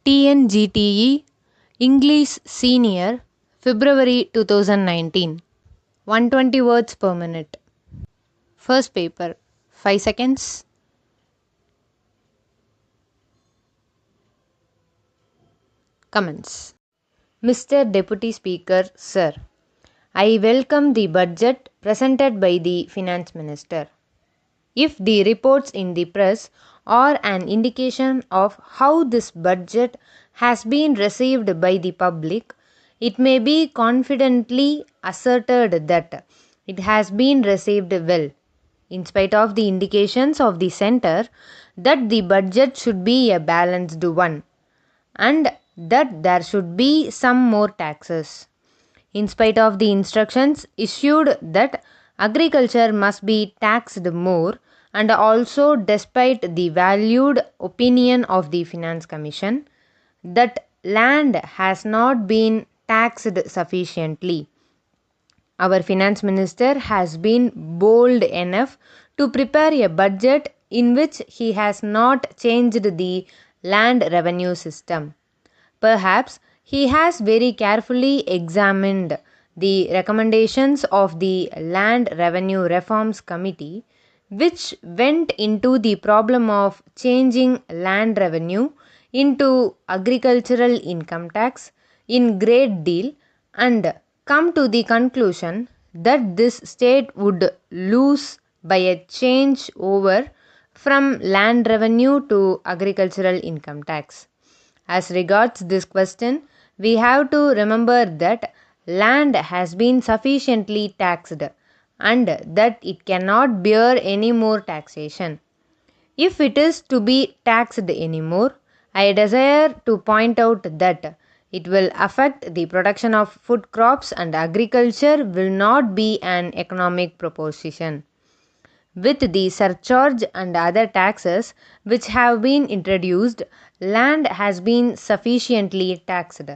TNGTE English Senior February 2019 120 words per minute. First paper 5 seconds. Comments. Mr. Deputy Speaker, Sir, I welcome the budget presented by the Finance Minister. If the reports in the press are an indication of how this budget has been received by the public, it may be confidently asserted that it has been received well, in spite of the indications of the centre that the budget should be a balanced one and that there should be some more taxes. In spite of the instructions issued that agriculture must be taxed more, and also despite the valued opinion of the Finance Commission that land has not been taxed sufficiently, our Finance Minister has been bold enough to prepare a budget in which he has not changed the land revenue system. Perhaps he has very carefully examined the recommendations of the Land Revenue Reforms Committee, which went into the problem of changing land revenue into agricultural income tax in great deal and come to the conclusion that this state would lose by a change over from land revenue to agricultural income tax. As regards this question, we have to remember that land has been sufficiently taxed and that it cannot bear any more taxation. If it is to be taxed anymore, I desire to point out that it will affect the production of food crops and agriculture will not be an economic proposition. With the surcharge and other taxes which have been introduced, land has been sufficiently taxed.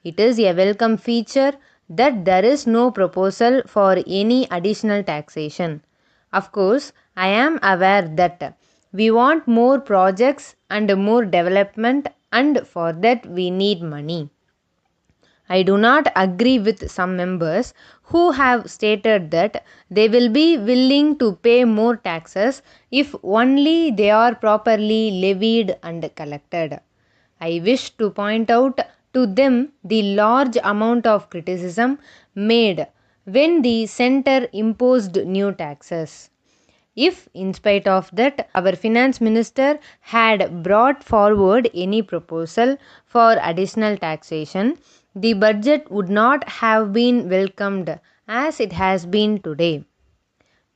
It is a welcome feature that there is no proposal for any additional taxation. Of course, I am aware that we want more projects and more development, and for that we need money. I do not agree with some members who have stated that they will be willing to pay more taxes if only they are properly levied and collected. I wish to point out to them the large amount of criticism made when the centre imposed new taxes. If, in spite of that, our finance minister had brought forward any proposal for additional taxation, the budget would not have been welcomed as it has been today.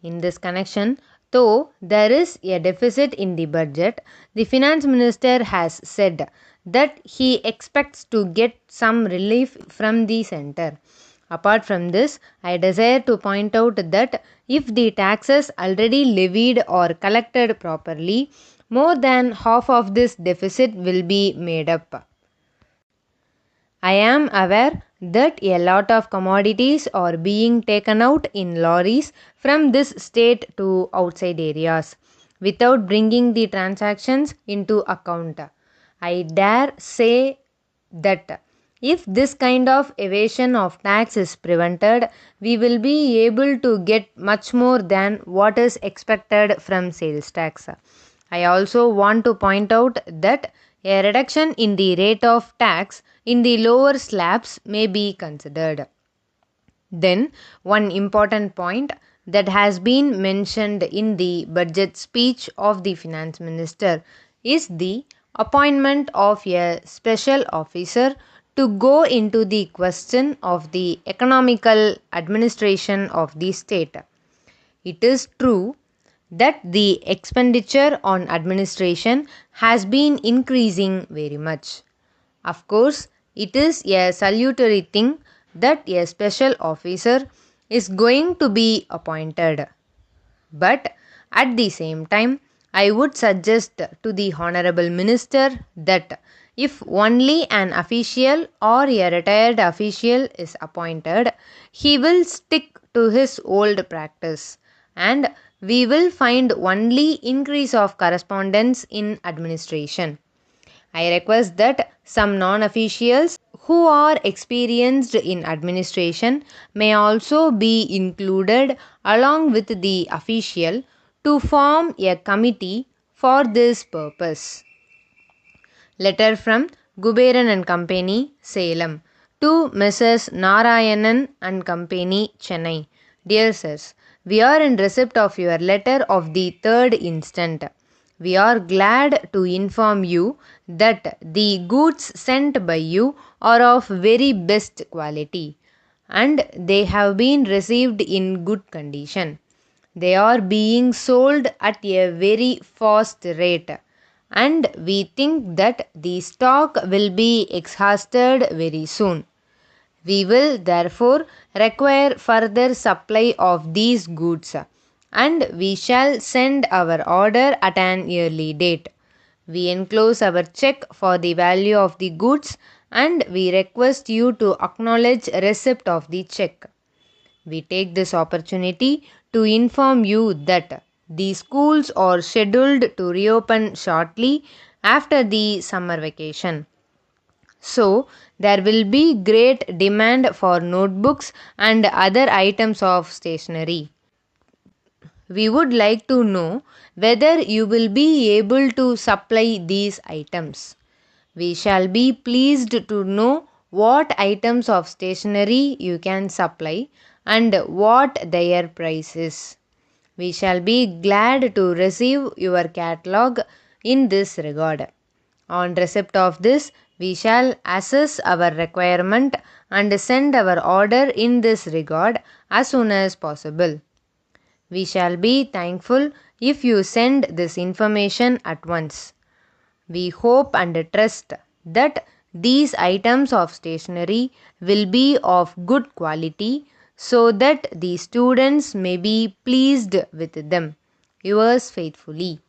In this connection, though there is a deficit in the budget, the finance minister has said that he expects to get some relief from the centre. Apart from this, I desire to point out that if the taxes already levied are collected properly, more than half of this deficit will be made up. I am aware that a lot of commodities are being taken out in lorries from this state to outside areas without bringing the transactions into account. I dare say that if this kind of evasion of tax is prevented, we will be able to get much more than what is expected from sales tax. I also want to point out that a reduction in the rate of tax in the lower slabs may be considered. Then, one important point that has been mentioned in the budget speech of the finance minister is the appointment of a special officer to go into the question of the economical administration of the state. It is true that the expenditure on administration has been increasing very much. Of course, it is a salutary thing that a special officer is going to be appointed. But at the same time, I would suggest to the Honorable Minister that if only an official or a retired official is appointed, he will stick to his old practice and we will find only increase of correspondence in administration. I request that some non officials who are experienced in administration may also be included along with the official to form a committee for this purpose. Letter from Guberan and Company, Salem, to Mrs. Narayanan and Company, Chennai. Dear Sirs, we are in receipt of your letter of the 3rd instant. We are glad to inform you that the goods sent by you are of very best quality and they have been received in good condition. They are being sold at a very fast rate and we think that the stock will be exhausted very soon. We will therefore require further supply of these goods and we shall send our order at an early date. We enclose our check for the value of the goods and we request you to acknowledge receipt of the check. We take this opportunity to inform you that the schools are scheduled to reopen shortly after the summer vacation. So, there will be great demand for notebooks and other items of stationery. We would like to know whether you will be able to supply these items. We shall be pleased to know what items of stationery you can supply and what their price is. We shall be glad to receive your catalog in this regard. On receipt of this, we shall assess our requirement and send our order in this regard as soon as possible. We shall be thankful if you send this information at once. We hope and trust that these items of stationery will be of good quality so that the students may be pleased with them. Yours faithfully.